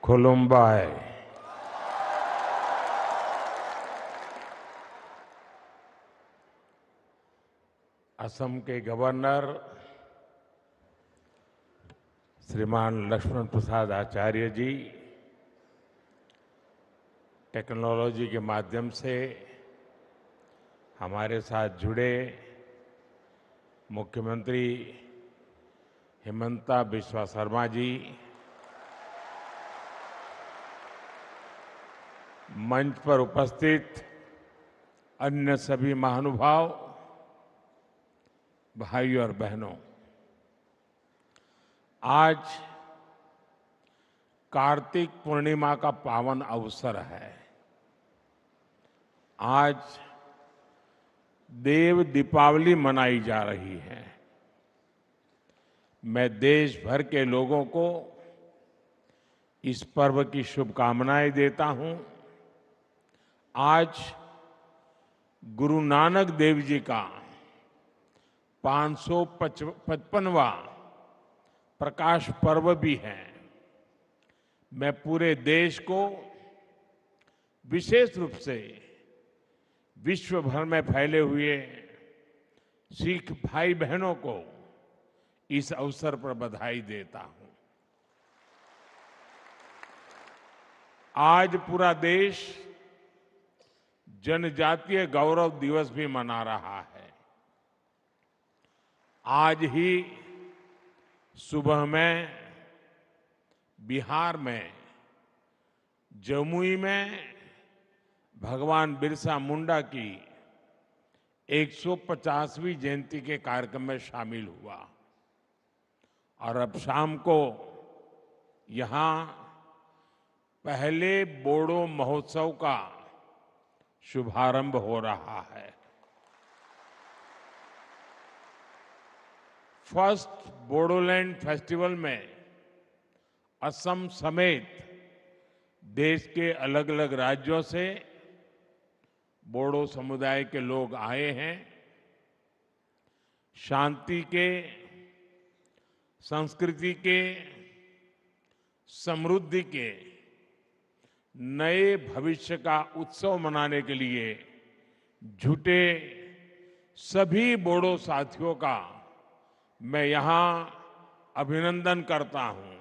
खुलुम्बाय। असम के गवर्नर श्रीमान लक्ष्मण प्रसाद आचार्य जी टेक्नोलॉजी के माध्यम से हमारे साथ जुड़े मुख्यमंत्री हिमंता बिस्वा शर्मा जी, मंच पर उपस्थित अन्य सभी महानुभाव, भाइयों और बहनों, आज कार्तिक पूर्णिमा का पावन अवसर है। आज देव दीपावली मनाई जा रही है। मैं देश भर के लोगों को इस पर्व की शुभकामनाएं देता हूं। आज गुरु नानक देव जी का 555वां प्रकाश पर्व भी है। मैं पूरे देश को, विशेष रूप से विश्व भर में फैले हुए सिख भाई बहनों को इस अवसर पर बधाई देता हूं। आज पूरा देश जनजातीय गौरव दिवस भी मना रहा है। आज ही सुबह में बिहार में जमुई में भगवान बिरसा मुंडा की 150वीं जयंती के कार्यक्रम में शामिल हुआ और अब शाम को यहां पहले बोडो महोत्सव का शुभारंभ हो रहा है। फर्स्ट बोडोलैंड फेस्टिवल में असम समेत देश के अलग अलग राज्यों से बोडो समुदाय के लोग आए हैं। शांति के, संस्कृति के, समृद्धि के नए भविष्य का उत्सव मनाने के लिए जुटे सभी बोडो साथियों का मैं यहां अभिनंदन करता हूं।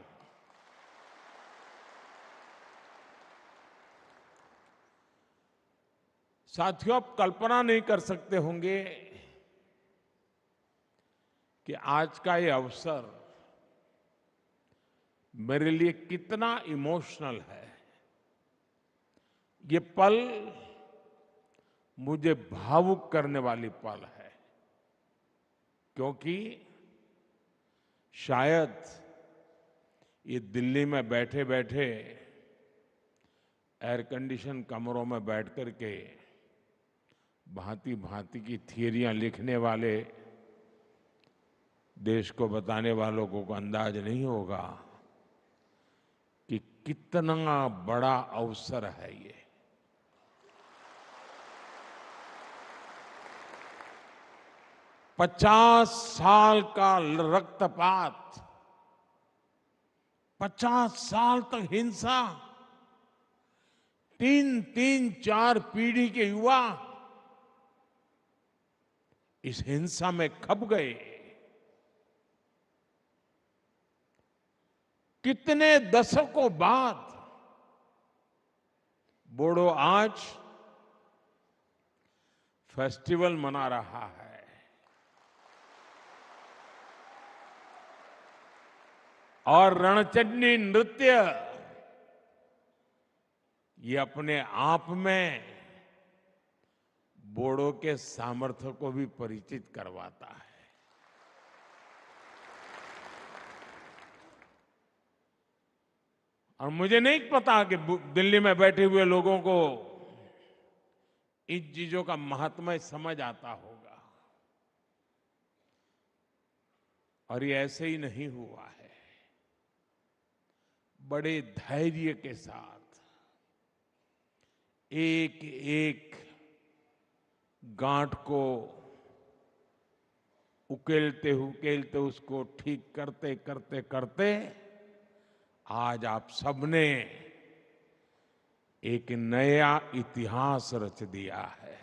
साथियों, आप कल्पना नहीं कर सकते होंगे कि आज का ये अवसर मेरे लिए कितना इमोशनल है। ये पल मुझे भावुक करने वाली पल है, क्योंकि शायद ये दिल्ली में बैठे बैठे एयर कंडीशन कमरों में बैठ करके भांति भांति की थियरियां लिखने वाले देश को बताने वालों को अंदाज नहीं होगा कि कितना बड़ा अवसर है ये। पचास साल का रक्तपात, 50 साल तक हिंसा, 3-4 पीढ़ी के युवा इस हिंसा में खप गए। कितने दशकों बाद बोडो आज फेस्टिवल मना रहा है। और रणचंडी नृत्य ये अपने आप में बोडो के सामर्थ्य को भी परिचित करवाता है। और मुझे नहीं पता कि दिल्ली में बैठे हुए लोगों को इन चीजों का महात्म्य समझ आता होगा। और ये ऐसे ही नहीं हुआ है। बड़े धैर्य के साथ एक एक गांठ को उकेलते उकेलते उसको ठीक करते करते करते आज आप सबने एक नया इतिहास रच दिया है।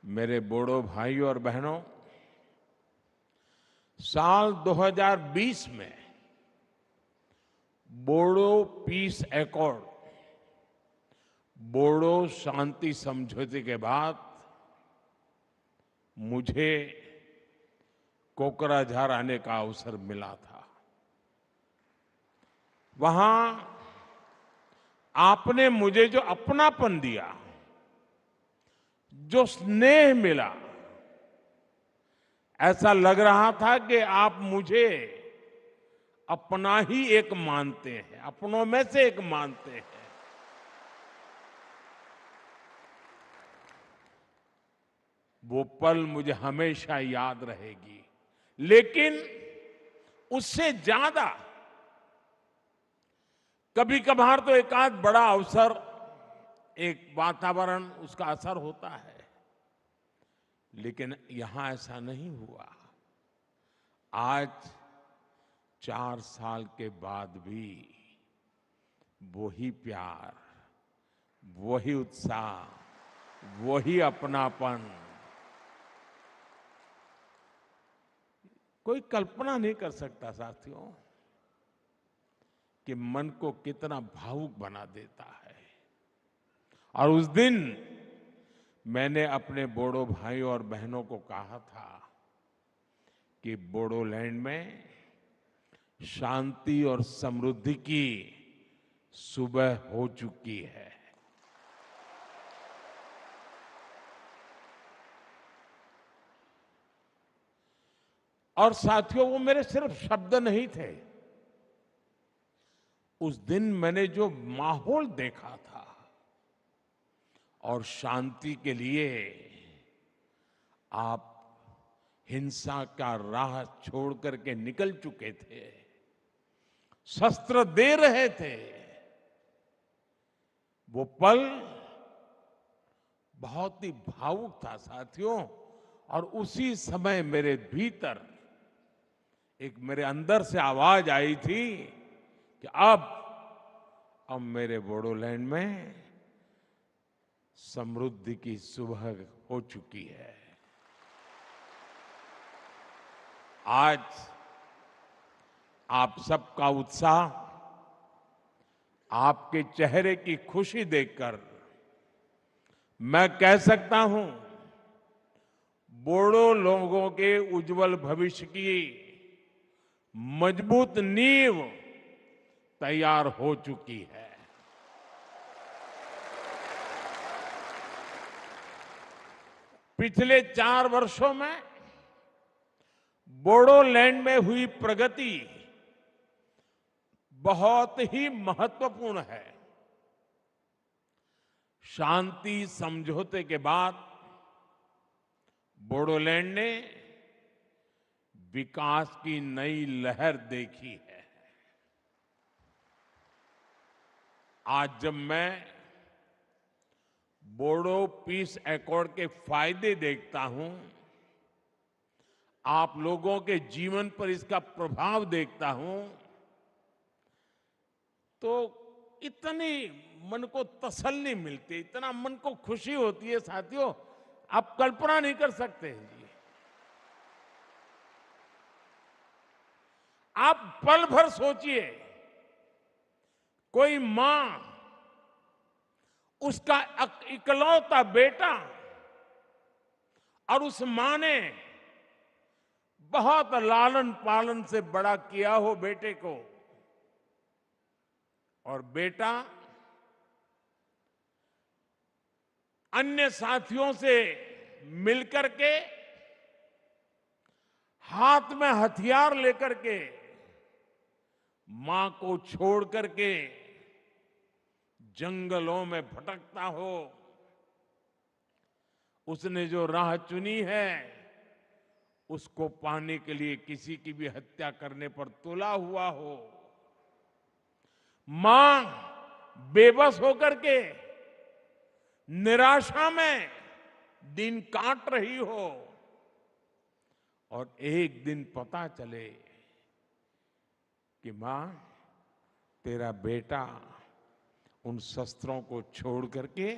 मेरे बोडो भाइयों और बहनों, साल 2020 में बोडो पीस एकॉर्ड, बोडो शांति समझौते के बाद मुझे कोकराझार आने का अवसर मिला था। वहां आपने मुझे जो अपनापन दिया, जो स्नेह मिला, ऐसा लग रहा था कि आप मुझे अपना ही एक मानते हैं, अपनों में से एक मानते हैं। वो पल मुझे हमेशा याद रहेगी। लेकिन उससे ज्यादा कभी कभार तो एक आध बड़ा अवसर, एक वातावरण, उसका असर होता है, लेकिन यहां ऐसा नहीं हुआ। आज 4 साल के बाद भी वही प्यार, वही उत्साह, वही अपनापन। कोई कल्पना नहीं कर सकता साथियों कि मन को कितना भावुक बना देता है। और उस दिन मैंने अपने बोडो भाइयों और बहनों को कहा था कि बोडोलैंड में शांति और समृद्धि की सुबह हो चुकी है। और साथियों, वो मेरे सिर्फ शब्द नहीं थे। उस दिन मैंने जो माहौल देखा था, और शांति के लिए आप हिंसा का राह छोड़ करके निकल चुके थे, शस्त्र दे रहे थे, वो पल बहुत ही भावुक था साथियों। और उसी समय मेरे भीतर एक, मेरे अंदर से आवाज आई थी कि अब मेरे बोडोलैंड में समृद्धि की सुबह हो चुकी है। आज आप सबका उत्साह, आपके चेहरे की खुशी देखकर मैं कह सकता हूं, बोडो लोगों के उज्जवल भविष्य की मजबूत नींव तैयार हो चुकी है। पिछले 4 वर्षों में बोडोलैंड में हुई प्रगति बहुत ही महत्वपूर्ण है। शांति समझौते के बाद बोडोलैंड ने विकास की नई लहर देखी है। आज जब मैं बोडो पीस एकॉर्ड के फायदे देखता हूं, आप लोगों के जीवन पर इसका प्रभाव देखता हूं, तो इतनी मन को तसल्ली मिलती है, इतना मन को खुशी होती है साथियों, आप कल्पना नहीं कर सकते हैं जी। आप पल भर सोचिए, कोई मां उसका इकलौता बेटा, और उस मां ने बहुत लालन पालन से बड़ा किया हो बेटे को, और बेटा अन्य साथियों से मिलकर के, हाथ में हथियार लेकर के, मां को छोड़ करके जंगलों में भटकता हो, उसने जो राह चुनी है, उसको पाने के लिए किसी की भी हत्या करने पर तुला हुआ हो, मां बेबस होकर के निराशा में दिन काट रही हो, और एक दिन पता चले कि मां, तेरा बेटा उन शस्त्रों को छोड़ करके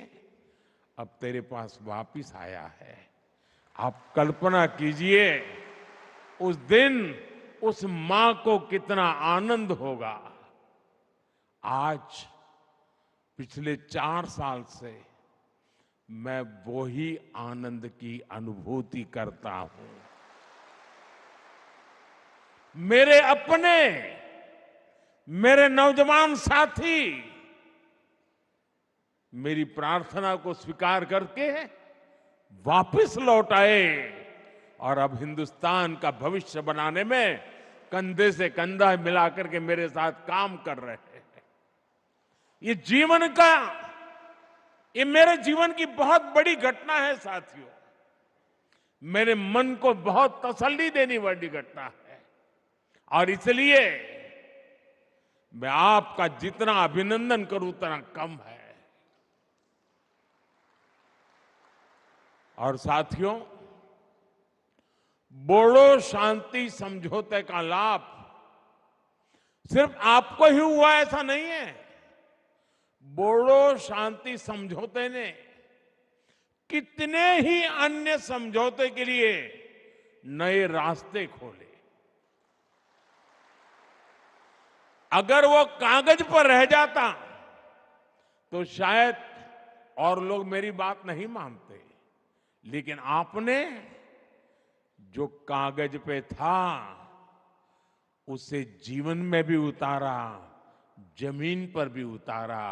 अब तेरे पास वापिस आया है। आप कल्पना कीजिए उस दिन उस मां को कितना आनंद होगा। आज पिछले 4 साल से मैं वही आनंद की अनुभूति करता हूं। मेरे अपने, मेरे नौजवान साथी मेरी प्रार्थना को स्वीकार करके वापस लौट आए और अब हिंदुस्तान का भविष्य बनाने में कंधे से कंधा मिलाकर के मेरे साथ काम कर रहे हैं। ये मेरे जीवन की बहुत बड़ी घटना है साथियों। मेरे मन को बहुत तसल्ली देने वाली घटना है और इसलिए मैं आपका जितना अभिनंदन करूं उतना कम है। और साथियों, बोडो शांति समझौते का लाभ सिर्फ आपको ही हुआ ऐसा नहीं है। बोडो शांति समझौते ने कितने ही अन्य समझौते के लिए नए रास्ते खोले। अगर वो कागज पर रह जाता तो शायद और लोग मेरी बात नहीं मानते, लेकिन आपने जो कागज पे था उसे जीवन में भी उतारा, जमीन पर भी उतारा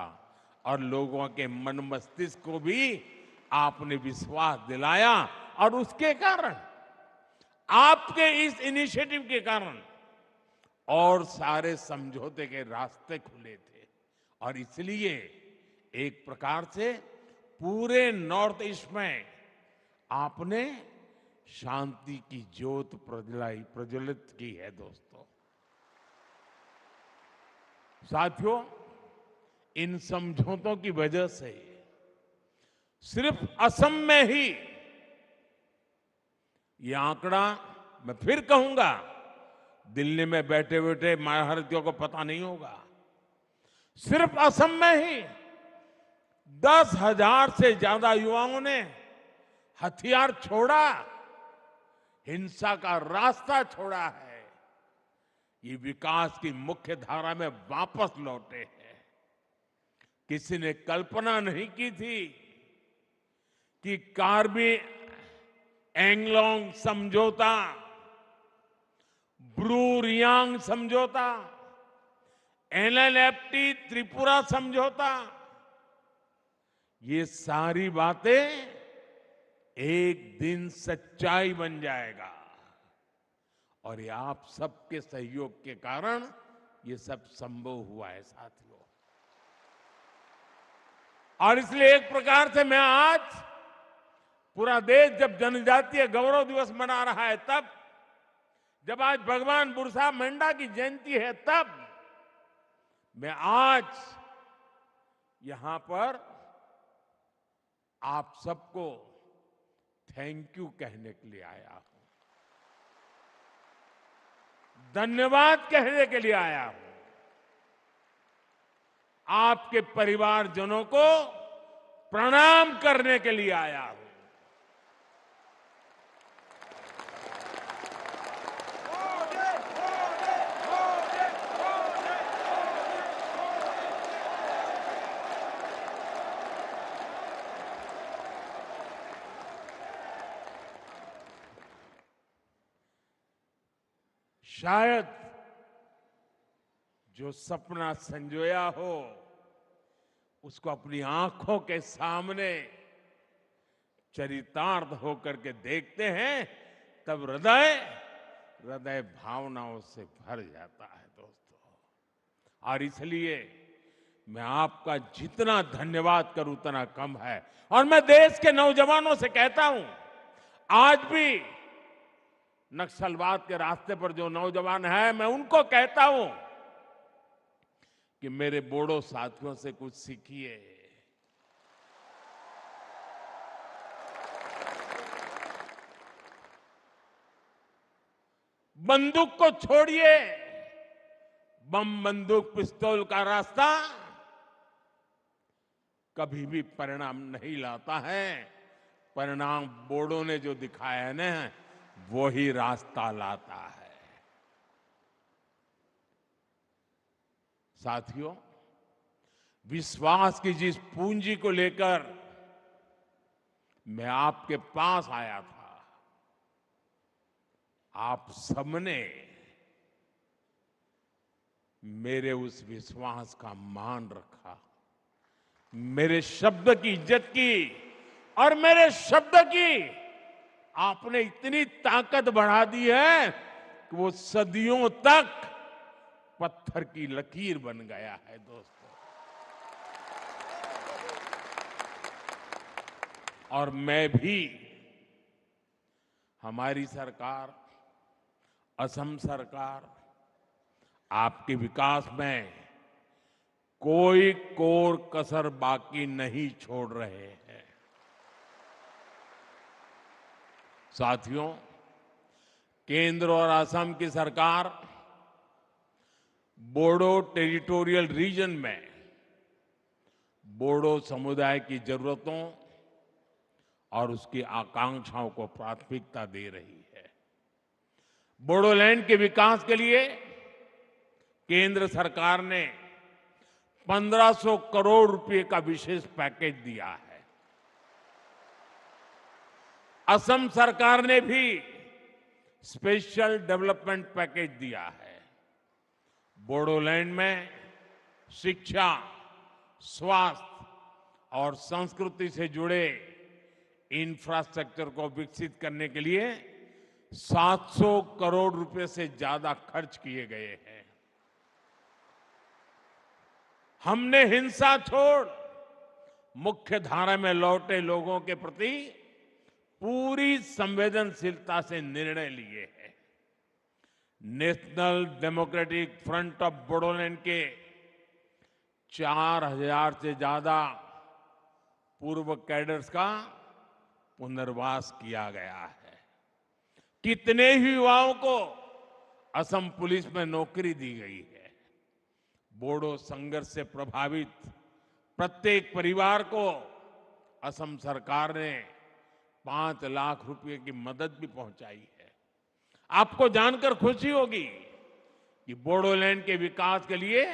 और लोगों के मन मस्तिष्क को भी आपने विश्वास दिलाया। और उसके कारण, आपके इस इनिशिएटिव के कारण और सारे समझौते के रास्ते खुले थे। और इसलिए एक प्रकार से पूरे नॉर्थ ईस्ट में आपने शांति की ज्योत प्रज्वलित की है। दोस्तों, साथियों, इन समझौतों की वजह से सिर्फ असम में ही, ये आंकड़ा मैं फिर कहूंगा, दिल्ली में बैठे बैठे भारतीयों को पता नहीं होगा, सिर्फ असम में ही 10,000 से ज्यादा युवाओं ने हथियार छोड़ा, हिंसा का रास्ता छोड़ा है। ये विकास की मुख्य धारा में वापस लौटे हैं। किसी ने कल्पना नहीं की थी कि कार्बी एंगलोंग समझौता, ब्रू रियांग समझौता, एलएलएफटी त्रिपुरा समझौता, ये सारी बातें एक दिन सच्चाई बन जाएगा। और ये आप सबके सहयोग के कारण ये सब संभव हुआ है साथियों। और इसलिए एक प्रकार से मैं आज, पूरा देश जब जनजातीय गौरव दिवस मना रहा है, तब जब आज भगवान बिरसा मुंडा की जयंती है, तब मैं आज यहां पर आप सबको थैंक यू कहने के लिए आया हूं, धन्यवाद कहने के लिए आया हूं। आपके परिवारजनों को प्रणाम करने के लिए आया हूं। शायद जो सपना संजोया हो उसको अपनी आंखों के सामने चरितार्थ होकर के देखते हैं, तब हृदय भावनाओं से भर जाता है दोस्तों। और इसलिए मैं आपका जितना धन्यवाद करूं उतना कम है। और मैं देश के नौजवानों से कहता हूं, आज भी नक्सलवाद के रास्ते पर जो नौजवान हैं, मैं उनको कहता हूं कि मेरे बोडो साथियों से कुछ सीखिए। बंदूक को छोड़िए, बम बंदूक पिस्तौल का रास्ता कभी भी परिणाम नहीं लाता है। परिणाम बोर्डो ने जो दिखाया है ना, वो ही रास्ता लाता है। साथियों, विश्वास की जिस पूंजी को लेकर मैं आपके पास आया था, आप सबने मेरे उस विश्वास का मान रखा, मेरे शब्द की इज्जत की, और मेरे शब्द की आपने इतनी ताकत बढ़ा दी है कि वो सदियों तक पत्थर की लकीर बन गया है। दोस्तों, और मैं भी, हमारी सरकार, असम सरकार आपके विकास में कोई कोर कसर बाकी नहीं छोड़ रहे हैं। साथियों, केंद्र और असम की सरकार बोडो टेरिटोरियल रीजन में बोडो समुदाय की जरूरतों और उसकी आकांक्षाओं को प्राथमिकता दे रही है। बोडोलैंड के विकास के लिए केंद्र सरकार ने 1500 करोड़ रुपए का विशेष पैकेज दिया है। असम सरकार ने भी स्पेशल डेवलपमेंट पैकेज दिया है। बोडोलैंड में शिक्षा, स्वास्थ्य और संस्कृति से जुड़े इंफ्रास्ट्रक्चर को विकसित करने के लिए 700 करोड़ रुपए से ज्यादा खर्च किए गए हैं। हमने हिंसा छोड़ मुख्य धारा में लौटे लोगों के प्रति पूरी संवेदनशीलता से निर्णय लिए हैं। National democratic front of Bodoland के 4000 से ज्यादा पूर्व कैडर्स का पुनर्वास किया गया है। कितने ही युवाओं को असम पुलिस में नौकरी दी गई है। बोडो संघर्ष से प्रभावित प्रत्येक परिवार को असम सरकार ने 5 लाख रुपए की मदद भी पहुंचाई है। आपको जानकर खुशी होगी कि बोडोलैंड के विकास के लिए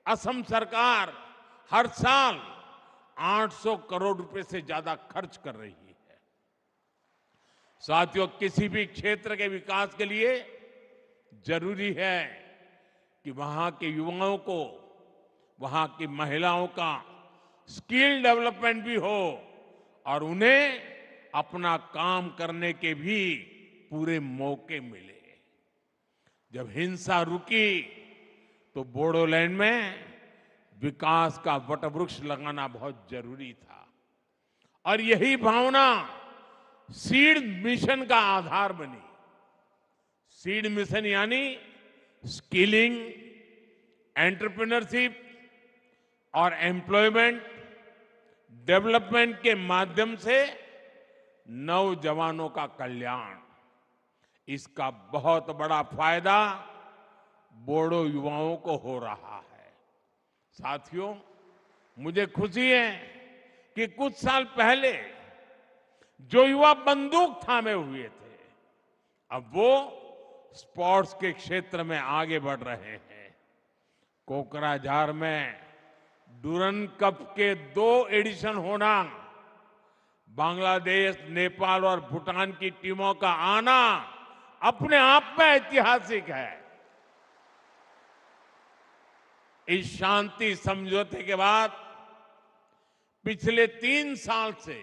असम सरकार हर साल 800 करोड़ रुपए से ज्यादा खर्च कर रही है। साथियों, किसी भी क्षेत्र के विकास के लिए जरूरी है कि वहां के युवाओं को, वहां की महिलाओं का स्किल डेवलपमेंट भी हो और उन्हें अपना काम करने के भी पूरे मौके मिले। जब हिंसा रुकी तो बोडोलैंड में विकास का वटवृक्ष लगाना बहुत जरूरी था, और यही भावना सीड मिशन का आधार बनी। सीड मिशन यानी स्किलिंग, एंटरप्रेन्योरशिप और एम्प्लॉयमेंट डेवलपमेंट के माध्यम से नौजवानों का कल्याण। इसका बहुत बड़ा फायदा बोडो युवाओं को हो रहा है। साथियों, मुझे खुशी है कि कुछ साल पहले जो युवा बंदूक थामे हुए थे, अब वो स्पोर्ट्स के क्षेत्र में आगे बढ़ रहे हैं। कोकराझार में डुरन कप के 2 एडिशन होना, बांग्लादेश, नेपाल और भूटान की टीमों का आना अपने आप में ऐतिहासिक है। इस शांति समझौते के बाद पिछले 3 साल से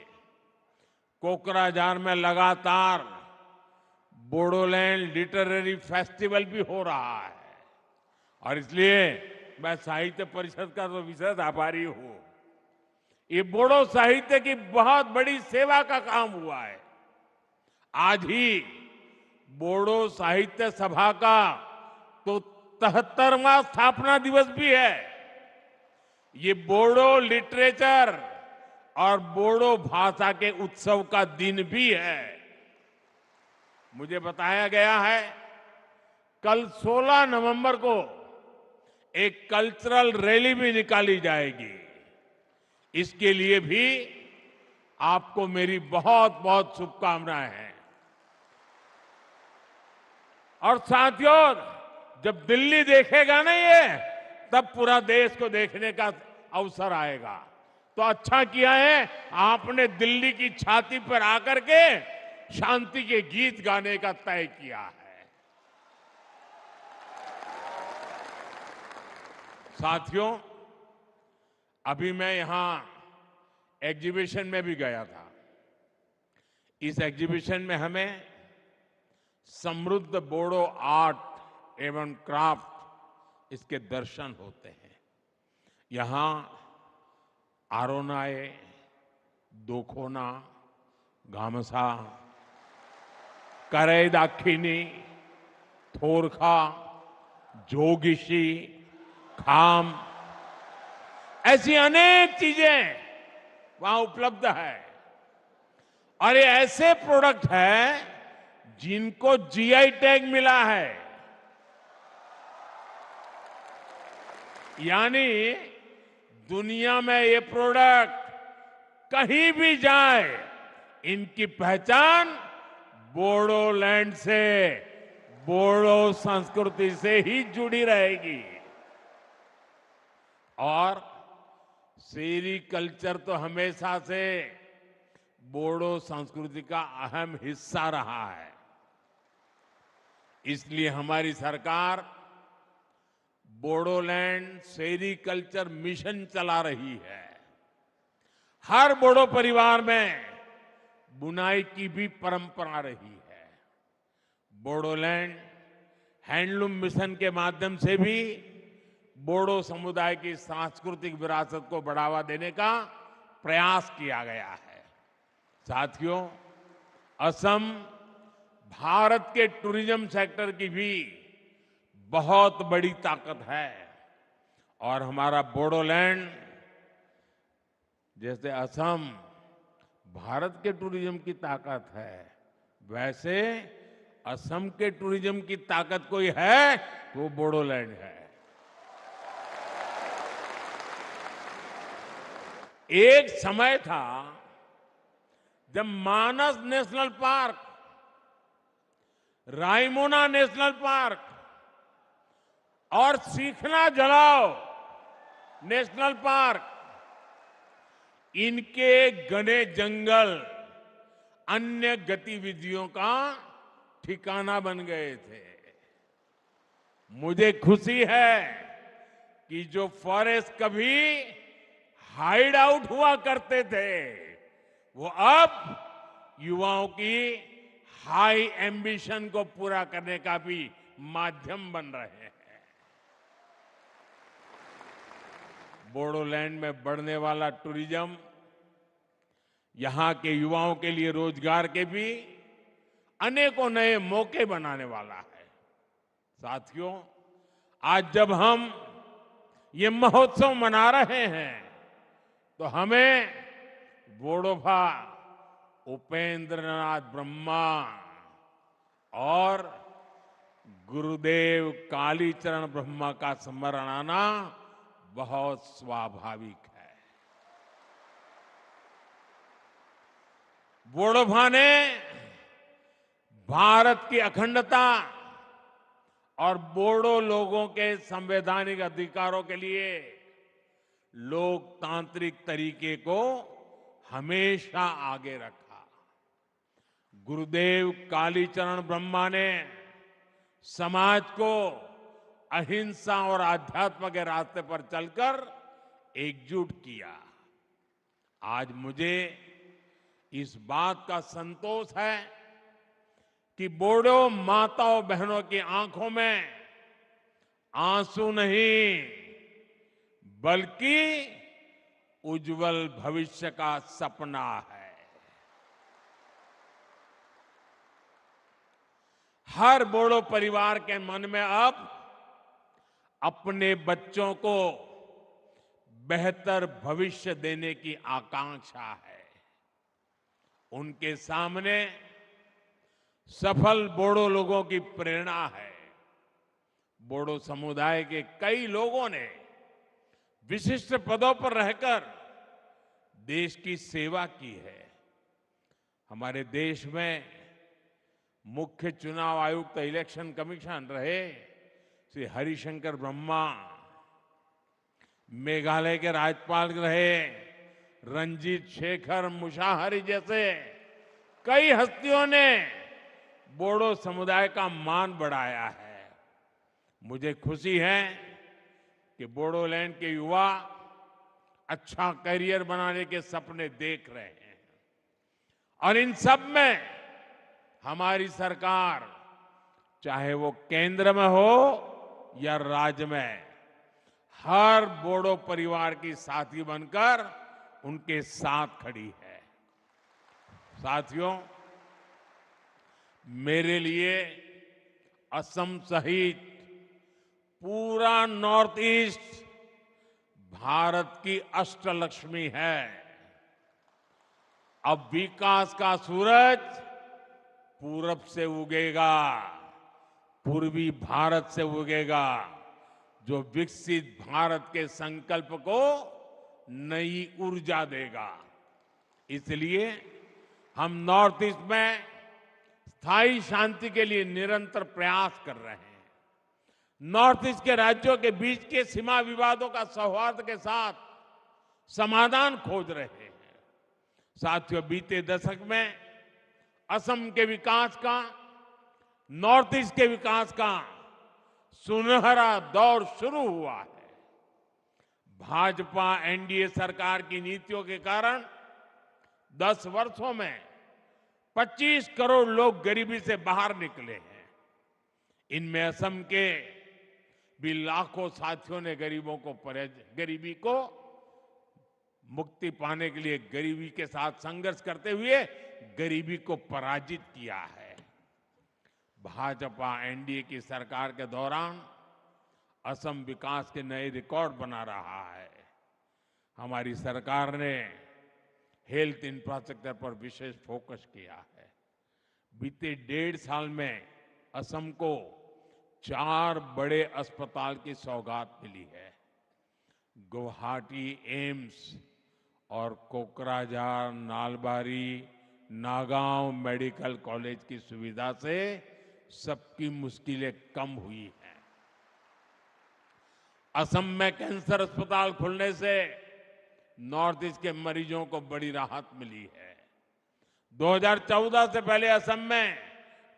कोकराझार में लगातार बोडोलैंड लिटरेरी फेस्टिवल भी हो रहा है, और इसलिए मैं साहित्य परिषद का तो विशेष आभारी हूं। ये बोडो साहित्य की बहुत बड़ी सेवा का काम हुआ है। आज ही बोडो साहित्य सभा का तो 73वां स्थापना दिवस भी है। ये बोडो लिटरेचर और बोडो भाषा के उत्सव का दिन भी है। मुझे बताया गया है कल 16 नवंबर को एक कल्चरल रैली भी निकाली जाएगी। इसके लिए भी आपको मेरी बहुत बहुत शुभकामनाएं हैं। और साथियों, जब दिल्ली देखेगा ना ये, तब पूरा देश को देखने का अवसर आएगा। तो अच्छा किया है आपने दिल्ली की छाती पर आकर के शांति के गीत गाने का तय किया है। साथियों, अभी मैं यहां एग्जीबिशन में भी गया था। इस एग्जीबिशन में हमें समृद्ध बोडो आर्ट एवं क्राफ्ट इसके दर्शन होते हैं। यहां आरोनाए, दोखोना, गामसा, करई दाखिनी, थोरखा, जोगिशी, खाम, ऐसी अनेक चीजें वहां उपलब्ध है। और ये ऐसे प्रोडक्ट हैं जिनको जीआई टैग मिला है। यानी दुनिया में ये प्रोडक्ट कहीं भी जाए, इनकी पहचान बोडोलैंड से, बोडो संस्कृति से ही जुड़ी रहेगी। और सेरीकल्चर तो हमेशा से बोडो संस्कृति का अहम हिस्सा रहा है। इसलिए हमारी सरकार बोडोलैंड सेरीकल्चर मिशन चला रही है। हर बोडो परिवार में बुनाई की भी परंपरा रही है। बोडोलैंड हैंडलूम मिशन के माध्यम से भी बोडो समुदाय की सांस्कृतिक विरासत को बढ़ावा देने का प्रयास किया गया है। साथियों, असम भारत के टूरिज्म सेक्टर की भी बहुत बड़ी ताकत है। और हमारा बोडोलैंड, जैसे असम भारत के टूरिज्म की ताकत है, वैसे असम के टूरिज्म की ताकत कोई है तो वो बोडोलैंड है। एक समय था जब Manas National Park, Raimona National Park और सीखना जलाओ नेशनल पार्क, इनके घने जंगल अन्य गतिविधियों का ठिकाना बन गए थे। मुझे खुशी है कि जो फॉरेस्ट कभी हाइड आउट हुआ करते थे, वो अब युवाओं की हाई एम्बिशन को पूरा करने का भी माध्यम बन रहे हैं। बोडोलैंड में बढ़ने वाला टूरिज्म यहां के युवाओं के लिए रोजगार के भी अनेकों नए मौके बनाने वाला है। साथियों, आज जब हम ये महोत्सव मना रहे हैं, तो हमें बोडोफा उपेंद्रनाथ ब्रह्मा और गुरुदेव कालीचरण ब्रह्मा का स्मरण आना बहुत स्वाभाविक है। बोडोफा ने भारत की अखंडता और बोडो लोगों के संवैधानिक अधिकारों के लिए लोकतांत्रिक तरीके को हमेशा आगे रखा। गुरुदेव कालीचरण ब्रह्मा ने समाज को अहिंसा और आध्यात्म के रास्ते पर चलकर एकजुट किया। आज मुझे इस बात का संतोष है कि बोडो माताओं बहनों की आंखों में आंसू नहीं, बल्कि उज्जवल भविष्य का सपना है। हर बोडो परिवार के मन में अब अपने बच्चों को बेहतर भविष्य देने की आकांक्षा है। उनके सामने सफल बोडो लोगों की प्रेरणा है। बोडो समुदाय के कई लोगों ने विशिष्ट पदों पर रहकर देश की सेवा की है। हमारे देश में मुख्य चुनाव आयुक्त इलेक्शन कमीशन रहे श्री हरिशंकर ब्रह्मा, मेघालय के राज्यपाल रहे रणजीत शेखर मुशाहरी जैसे कई हस्तियों ने बोडो समुदाय का मान बढ़ाया है। मुझे खुशी है कि बोडोलैंड के युवा अच्छा करियर बनाने के सपने देख रहे हैं और इन सब में हमारी सरकार, चाहे वो केंद्र में हो या राज्य में, हर बोडो परिवार की साथी बनकर उनके साथ खड़ी है। साथियों, मेरे लिए असम सहित पूरा नॉर्थ ईस्ट भारत की अष्टलक्ष्मी है। अब विकास का सूरज पूरब से उगेगा, पूर्वी भारत से उगेगा, जो विकसित भारत के संकल्प को नई ऊर्जा देगा। इसलिए हम नॉर्थ ईस्ट में स्थायी शांति के लिए निरंतर प्रयास कर रहे हैं। नॉर्थ ईस्ट के राज्यों के बीच के सीमा विवादों का सौहार्द के साथ समाधान खोज रहे हैं। साथियों, बीते दशक में असम के विकास का, नॉर्थ ईस्ट के विकास का सुनहरा दौर शुरू हुआ है। भाजपा एनडीए सरकार की नीतियों के कारण 10 वर्षों में 25 करोड़ लोग गरीबी से बाहर निकले हैं। इनमें असम के भी लाखों साथियों ने गरीबी को मुक्ति पाने के लिए गरीबी के साथ संघर्ष करते हुए गरीबी को पराजित किया है। भाजपा एनडीए की सरकार के दौरान असम विकास के नए रिकॉर्ड बना रहा है। हमारी सरकार ने हेल्थ इंफ्रास्ट्रक्चर पर विशेष फोकस किया है। बीते 1.5 साल में असम को 4 बड़े अस्पताल की सौगात मिली है। गुवाहाटी एम्स और कोकराझार, नालबारी, नागांव मेडिकल कॉलेज की सुविधा से सबकी मुश्किलें कम हुई हैं। असम में कैंसर अस्पताल खुलने से नॉर्थ ईस्ट के मरीजों को बड़ी राहत मिली है। 2014 से पहले असम में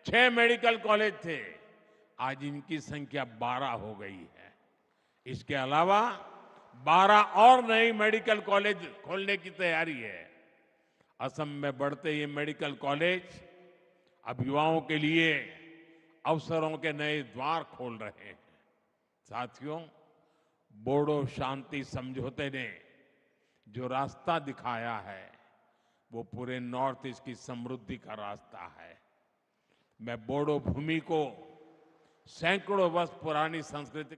6 मेडिकल कॉलेज थे, आज इनकी संख्या 12 हो गई है। इसके अलावा 12 और नई मेडिकल कॉलेज खोलने की तैयारी है। असम में बढ़ते ये मेडिकल कॉलेज अब युवाओं के लिए अवसरों के नए द्वार खोल रहे हैं। साथियों, बोडो शांति समझौते ने जो रास्ता दिखाया है वो पूरे नॉर्थ ईस्ट की समृद्धि का रास्ता है। मैं बोडो भूमि को सैकड़ों वर्ष पुरानी संस्कृति